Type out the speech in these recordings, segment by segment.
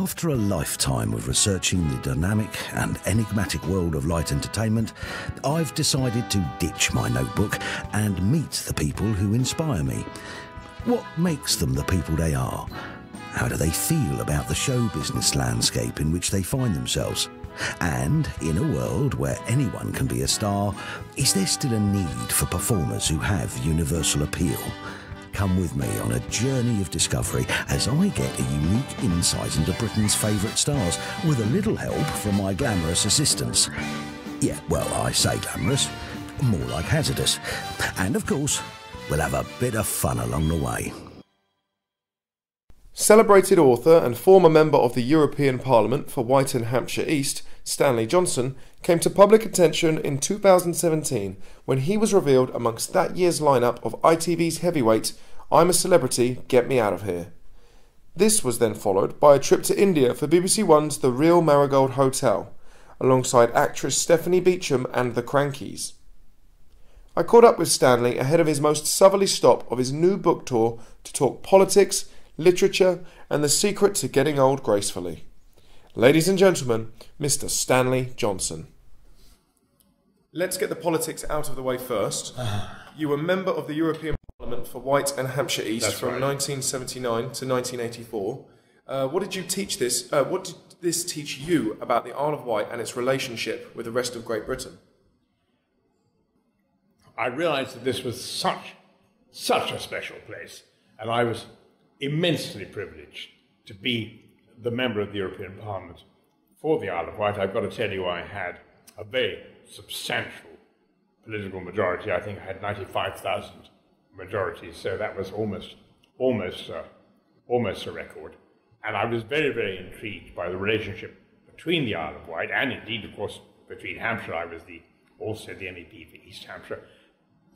After a lifetime of researching the dynamic and enigmatic world of light entertainment, I've decided to ditch my notebook and meet the people who inspire me. What makes them the people they are? How do they feel about the show business landscape in which they find themselves? And in a world where anyone can be a star, is there still a need for performers who have universal appeal? Come with me on a journey of discovery as I get a unique insight into Britain's favourite stars with a little help from my glamorous assistants. Yeah, well, I say glamorous, more like hazardous. And of course, we'll have a bit of fun along the way. Celebrated author and former member of the European Parliament for White and Hampshire East, Stanley Johnson, came to public attention in 2017 when he was revealed amongst that year's lineup of ITV's heavyweight I'm a Celebrity, Get Me Out of Here. This was then followed by a trip to India for BBC One's The Real Marigold Hotel, alongside actress Stephanie Beacham and the Crankies. I caught up with Stanley ahead of his most southerly stop of his new book tour to talk politics, literature and the secret to getting old gracefully. Ladies and gentlemen, Mr. Stanley Johnson. Let's get the politics out of the way first. You were member of the European Parliament for White and Hampshire East. That's from right. 1979 to 1984. What did this teach you about the Isle of Wight and its relationship with the rest of Great Britain? I realised that this was such a special place, and I was immensely privileged to be the member of the European Parliament for the Isle of Wight. I've got to tell you, I had a very substantial political majority. I think I had 95,000 majorities, so that was almost a record. And I was very, very intrigued by the relationship between the Isle of Wight and indeed, of course, between Hampshire. I was also the MEP for East Hampshire.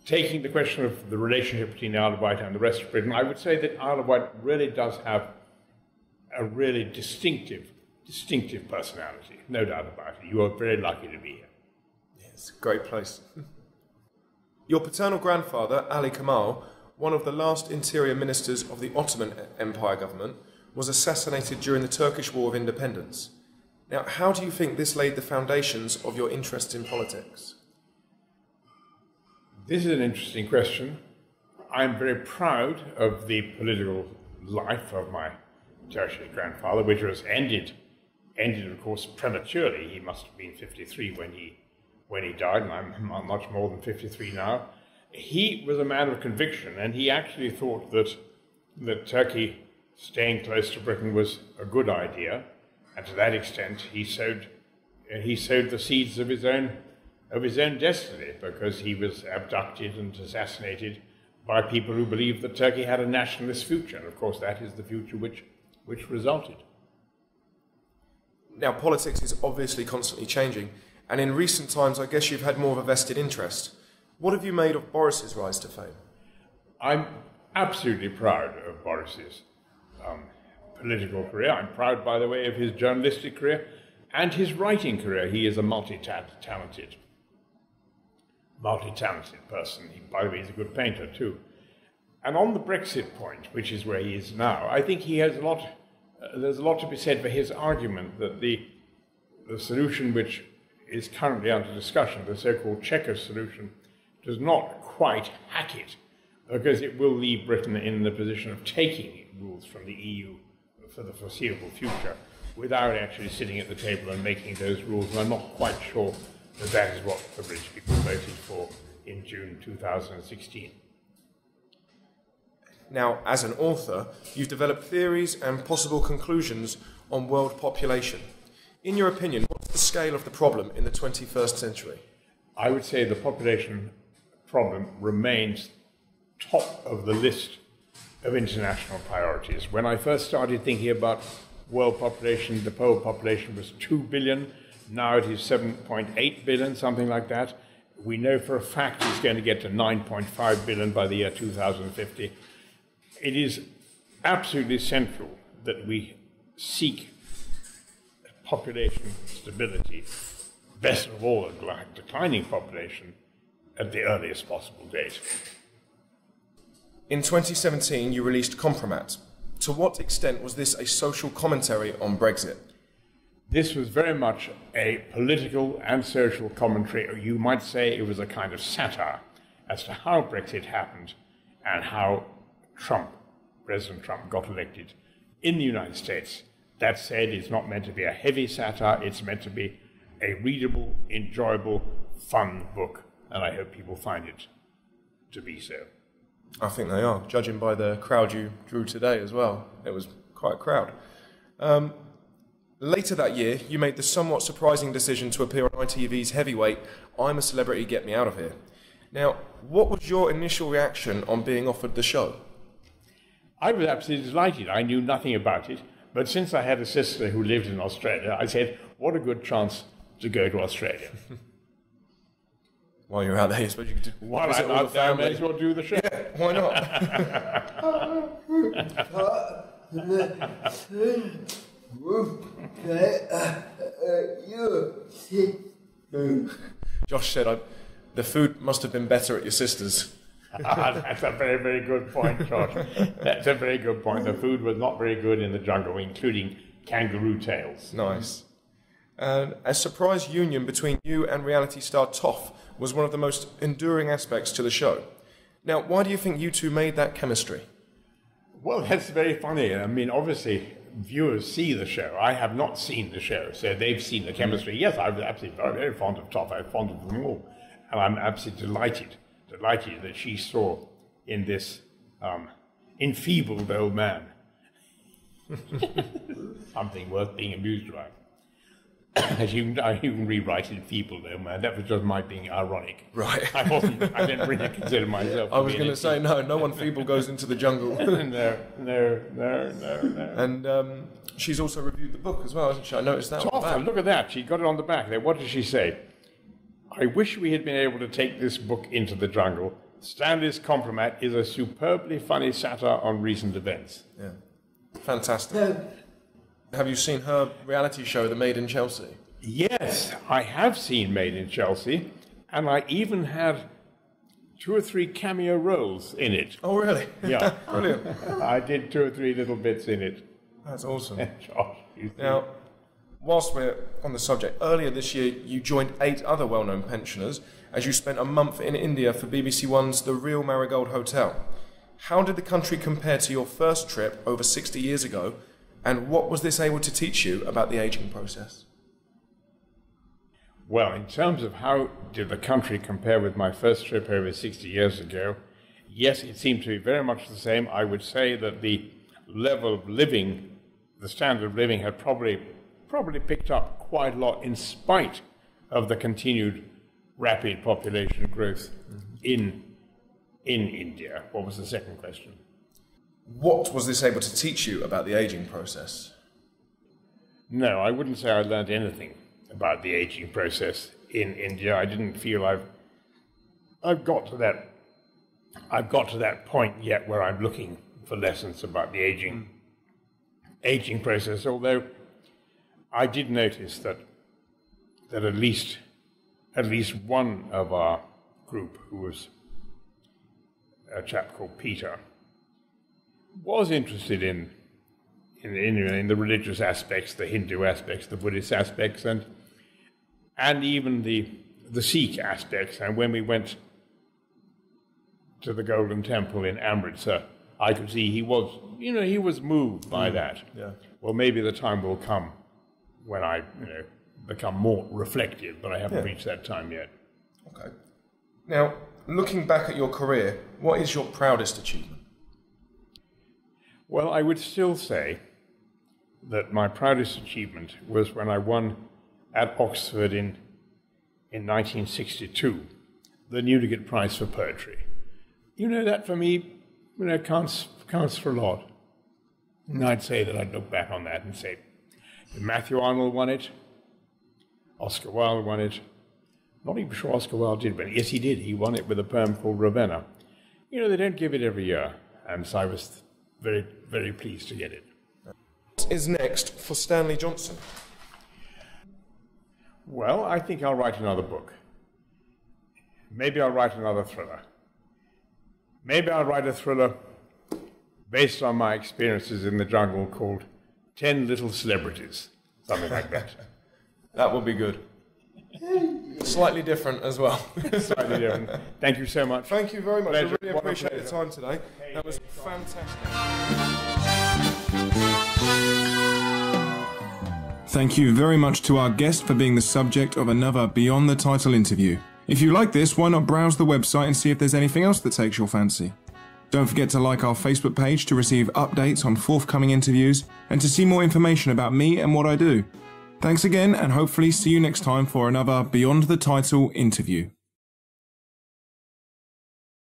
Taking the question of the relationship between the Isle of Wight and the rest of Britain, I would say that Isle of Wight really does have a really distinctive personality, no doubt about it. You are very lucky to be here. Yes, great place. Your paternal grandfather, Ali Kemal, one of the last interior ministers of the Ottoman Empire government, was assassinated during the Turkish War of Independence. Now, how do you think this laid the foundations of your interest in politics? This is an interesting question. I'm very proud of the political life of my tertiary grandfather, which was ended, of course, prematurely. He must have been 53 when he died, and I'm much more than 53 now. He was a man of conviction, and he actually thought that Turkey staying close to Britain was a good idea, and to that extent he sowed the seeds of his own destiny, because he was abducted and assassinated by people who believed that Turkey had a nationalist future, and of course that is the future which resulted. Now, politics is obviously constantly changing, and in recent times I guess you've had more of a vested interest. What have you made of Boris's rise to fame? I'm absolutely proud of Boris's political career. I'm proud, by the way, of his journalistic career and his writing career. He is a multi-talented person. By the way, he's a good painter too. And on the Brexit point, which is where he is now, I think he has there's a lot to be said for his argument that the solution which is currently under discussion, the so-called Chequers solution, does not quite hack it, because it will leave Britain in the position of taking rules from the EU for the foreseeable future without actually sitting at the table and making those rules. And I'm not quite sure that is what the British people voted for in June 2016. Now, as an author, you've developed theories and possible conclusions on world population. In your opinion, what's the scale of the problem in the 21st century? I would say the population problem remains top of the list of international priorities. When I first started thinking about world population, the whole population was 2 billion. Now it is 7.8 billion, something like that. We know for a fact it's going to get to 9.5 billion by the year 2050. It is absolutely central that we seek population stability, best of all a declining population, at the earliest possible date. In 2017, you released Compromat, To what extent was this a social commentary on Brexit? This was very much a political and social commentary, or you might say it was a kind of satire as to how Brexit happened and how President Trump got elected in the United States. That said, it's not meant to be a heavy satire, it's meant to be a readable, enjoyable, fun book, and I hope people find it to be so. I think they are, judging by the crowd you drew today as well. It was quite a crowd. Later that year, you made the somewhat surprising decision to appear on ITV's Heavyweight, I'm a Celebrity, Get Me Out of Here. Now, what was your initial reaction on being offered the show? I was absolutely delighted. I knew nothing about it, but since I had a sister who lived in Australia, I said, what a good chance to go to Australia. While you're out there, I suppose you could while I'm out there, I may as well do the show. Yeah, why not? Josh said, the food must have been better at your sister's. That's a very, very good point, Josh. That's a very good point. The food was not very good in the jungle, including kangaroo tails. Nice. A surprise union between you and reality star Toff was one of the most enduring aspects to the show. Now, why do you think you two made that chemistry? Well, that's very funny. I mean, obviously, viewers see the show. I have not seen the show, so they've seen the chemistry. Yes, I was absolutely very, very fond of Toff. I'm fond of them all. And I'm absolutely delighted that she saw in this enfeebled old man something worth being amused about. As you can rewrite enfeebled old man. That was just my being ironic. Right. I didn't really consider myself. I was going to say, no one feeble goes into the jungle. No. And she's also reviewed the book as well, hasn't she? I noticed that. Toff, look at that. She got it on the back there. What did she say? I wish we had been able to take this book into the jungle. Stanley's Compromat is a superbly funny satire on recent events. Yeah. Fantastic. Have you seen her reality show, The Made in Chelsea? Yes, I have seen Made in Chelsea, and I even had 2 or 3 cameo roles in it. Oh, really? Yeah. Brilliant. I did 2 or 3 little bits in it. That's awesome. Josh, now, whilst we're on the subject, earlier this year you joined 8 other well-known pensioners as you spent a month in India for BBC One's The Real Marigold Hotel. How did the country compare to your first trip over 60 years ago, and what was this able to teach you about the ageing process? Well, in terms of how did the country compare with my first trip over 60 years ago, yes, it seemed to be very much the same. I would say that the level of living, the standard of living had probably picked up quite a lot in spite of the continued rapid population growth in India. What was the second question? What was this able to teach you about the ageing process? No, I wouldn't say I learned anything about the ageing process in India. I didn't feel I've got to that point yet where I'm looking for lessons about the aging process, although I did notice that at least one of our group, who was a chap called Peter, was interested in the religious aspects, the Hindu aspects, the Buddhist aspects, and even the Sikh aspects. And when we went to the Golden Temple in Amritsar, I could see he was moved by that. Yeah. Well, maybe the time will come when I become more reflective, but I haven't reached that time yet. Okay. Now, looking back at your career, what is your proudest achievement? Well, I would still say that my proudest achievement was when I won at Oxford in 1962 the Newdigate Prize for Poetry. That for me, counts for a lot. And I'd say that I'd look back on that and say, Matthew Arnold won it, Oscar Wilde won it. Not even sure Oscar Wilde did win it. Yes, he did. He won it with a poem called Ravenna. They don't give it every year, and so I was very, very pleased to get it. What is next for Stanley Johnson? Well, I think I'll write another book. Maybe I'll write another thriller. Maybe I'll write a thriller based on my experiences in the jungle, called 10 Little Celebrities, something like that. That would be good. Slightly different as well. Slightly different. Thank you so much. Thank you very much. Pleasure. I really appreciate your time today. That was fantastic. Thank you very much to our guest for being the subject of another Beyond the Title interview. If you like this, why not browse the website and see if there's anything else that takes your fancy. Don't forget to like our Facebook page to receive updates on forthcoming interviews and to see more information about me and what I do. Thanks again, and hopefully see you next time for another Beyond the Title interview.